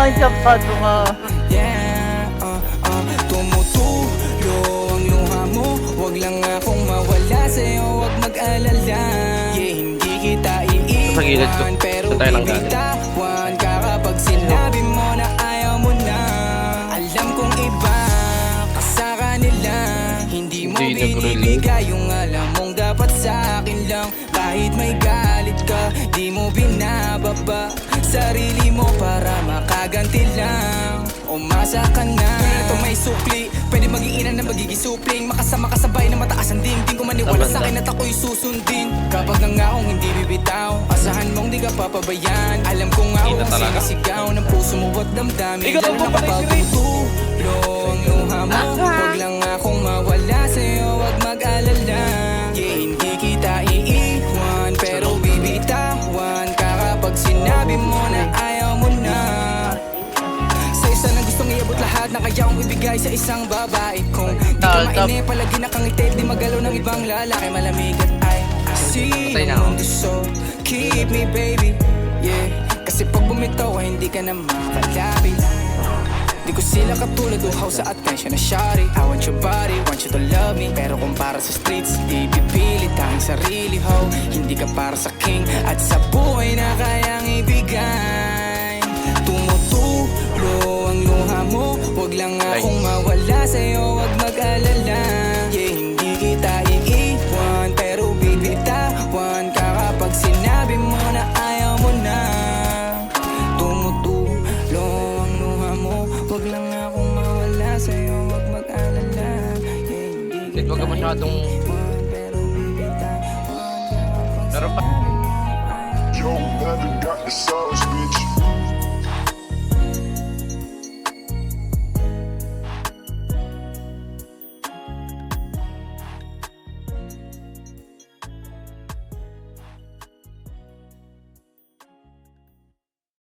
Sapato ka. Yeah, tumutulo ang luha mo. Wag lang akong mawala sa'yo, wag mag-alala. Yeah, hindi kita Sa gilid ko. iiwan, pero Sa tayo lang galing. bibitawan ka kapag sinabi mo na ayaw mo na. Alam kong iba ka sa kanila, hindi mo Hindi nag-relate. binibigay yung alam mong dapat sa akin lang. Kahit may galit ka, di mo binababa sarili mo para makaganti lang. Umasa ka na, ito may sukli. Pwede maging ina na magiging supling. Makasama kasabay na mataas ang dingding. Kung maniwala sa akin at ako'y susundin. Kapag nangaong hindi bibitaw, asahan mong di ka papabayaan. Alam ko nga kung sinisigaw ng puso mo at damdamin. Lalo na kapag tutulo ang luha mo. Huwag lang akong mawala sa'yo, huwag mag-alala. Yeah, hindi kita iiwan, pero bibitawan ka kapag sinabi mo na ayaw mo na. Sa isa na gustong iabot lahat na kaya kong ibigay sa isang babae. Kung di ka maine, palagi nakangiti, di magalaw ng ibang lalaki. Malamig at ay mundo, so keep me baby. Yeah, kasi pag bumitaw ay hindi ka na makalapit. Di ko sila katulad, uhaw sa attention na shawty. I want your body, want you to love me. Pero kung para sa streets, di pipilit ang sarili ho. Hindi ka para sa king at sa buhay na kayang ibigay. Tumutulo ang luha mo, wag lang akong mawala sa'yo, wag mag-alala. Yeah, hindi kita iiwan, pero bibitawan ka kapag sinabi mo na ayaw mo na. Tumutulo ang luha mo, wag lang akong mawala sa'yo, wag mag-alala. Yeah, hindi Wag ka masyadong... iiwan, pero bibitawan ka kapag Pero pa... Yo, never got the sauce, bitch.